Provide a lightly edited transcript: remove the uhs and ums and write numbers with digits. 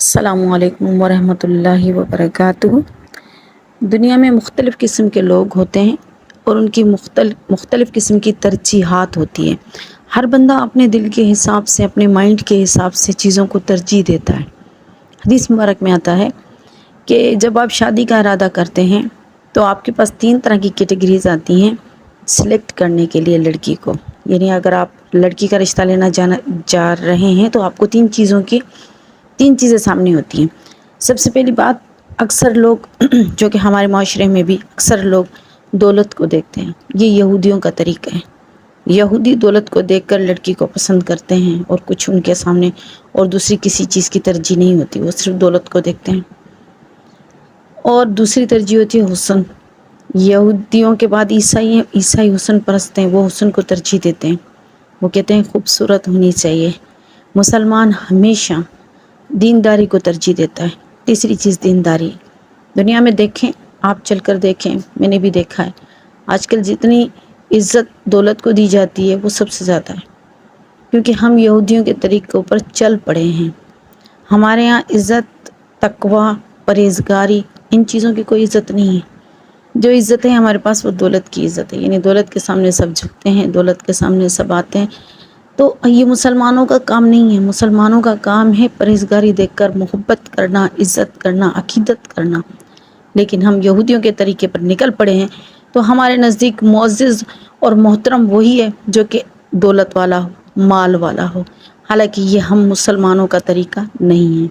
السلام علیکم ورحمۃ اللہ وبرکاتہ۔ دنیا میں مختلف قسم کے لوگ ہوتے ہیں اور ان کی مختلف قسم کی ترجیحات ہوتی ہیں۔ ہر بندہ اپنے دل کے حساب سے، اپنے مائنڈ کے حساب سے چیزوں کو ترجیح دیتا ہے۔ حدیث مبارک میں آتا ہے کہ جب آپ شادی کا ارادہ کرتے ہیں تو آپ کے پاس 3 طرح کی کیٹیگریز آتی ہیں سلیکٹ کرنے کے لیے لڑکی کو۔ یعنی اگر آپ لڑکی کا رشتہ لینا جا رہے ہیں تو آپ کو 3 چیزیں سامنے ہوتی ہیں۔ سب سے پہلی بات، اکثر لوگ جو کہ ہمارے معاشرے میں بھی اکثر لوگ دولت کو دیکھتے ہیں۔ یہ یہودیوں کا طریقہ ہے۔ یہودی دولت کو دیکھ کر لڑکی کو پسند کرتے ہیں اور کچھ ان کے سامنے اور دوسری کسی چیز کی ترجیح نہیں ہوتی، وہ صرف دولت کو دیکھتے ہیں۔ اور دوسری ترجیح ہوتی ہے حسن۔ یہودیوں کے بعد عیسائی حسن پرست ہیں، وہ حسن کو ترجیح دیتے ہیں۔ وہ کہتے ہیں خوبصورت ہونی چاہیے۔ مسلمان ہمیشہ دینداری کو ترجیح دیتا ہے۔ تیسری چیز دینداری۔ دنیا میں دیکھیں، آپ چل کر دیکھیں، میں نے بھی دیکھا ہے، آج کل جتنی عزت دولت کو دی جاتی ہے وہ سب سے زیادہ ہے، کیونکہ ہم یہودیوں کے طریقوں پر چل پڑے ہیں۔ ہمارے ہاں عزت، تقوی، پرہیزگاری، ان چیزوں کی کوئی عزت نہیں ہے۔ جو عزت ہے ہمارے پاس وہ دولت کی عزت ہے، یعنی دولت کے سامنے سب جھکتے ہیں، دولت کے سامنے سب آتے ہیں۔ تو یہ مسلمانوں کا کام نہیں ہے۔ مسلمانوں کا کام ہے پرہیزگاری دیکھ کر محبت کرنا، عزت کرنا، عقیدت کرنا۔ لیکن ہم یہودیوں کے طریقے پر نکل پڑے ہیں، تو ہمارے نزدیک معزز اور محترم وہی ہے جو کہ دولت والا ہو، مال والا ہو، حالانکہ یہ ہم مسلمانوں کا طریقہ نہیں ہے۔